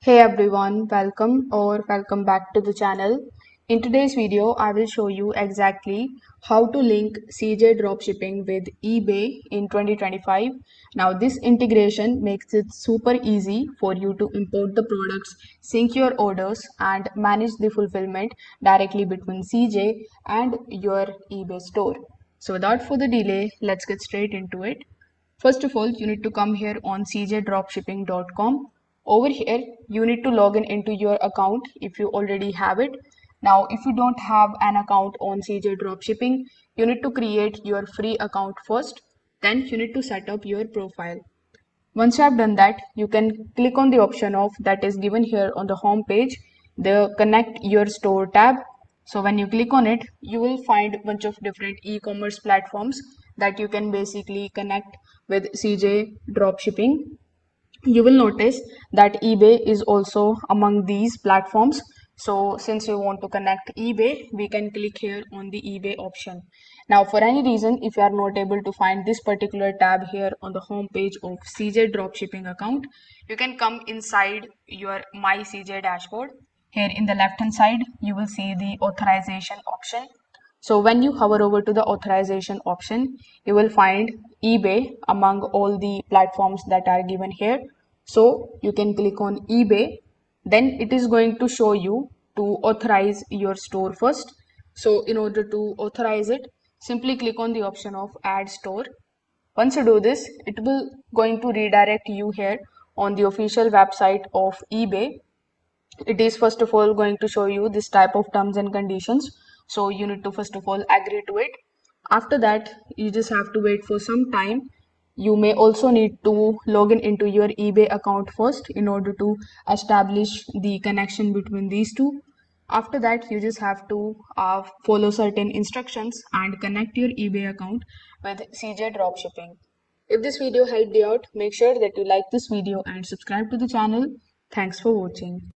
Hey everyone, welcome back to the channel. In today's video, I will show you exactly how to link CJ Dropshipping with eBay in 2025. Now, this integration makes it super easy for you to import the products, sync your orders, and manage the fulfillment directly between CJ and your eBay store. So, without further delay, let's get straight into it. First of all, you need to come here on cjdropshipping.com. Over here, you need to log in into your account if you already have it. Now, if you don't have an account on CJ Dropshipping, you need to create your free account first. Then you need to set up your profile. Once you have done that, you can click on the option of that is given here on the home page, the connect your store tab. So when you click on it, you will find a bunch of different e-commerce platforms that you can basically connect with CJ dropshipping. You will notice that eBay is also among these platforms. So since we want to connect eBay, we can click here on the eBay option. Now, for any reason, if you are not able to find this particular tab here on the home page of CJ dropshipping account, you can come inside your My CJ dashboard. Here in the left hand side, you will see the authorization option. So when you hover over to the authorization option, you will find eBay among all the platforms that are given here. So you can click on eBay, then it is going to show you to authorize your store first. So in order to authorize it, simply click on the option of add store. Once you do this, it will going to redirect you here on the official website of eBay. It is first of all going to show you this type of terms and conditions, so you need to first of all agree to it. After that, you just have to wait for some time. You may also need to log in into your eBay account first in order to establish the connection between these two. After that, you just have to follow certain instructions and connect your eBay account with CJ Dropshipping. If this video helped you out, make sure that you like this video and subscribe to the channel. Thanks for watching.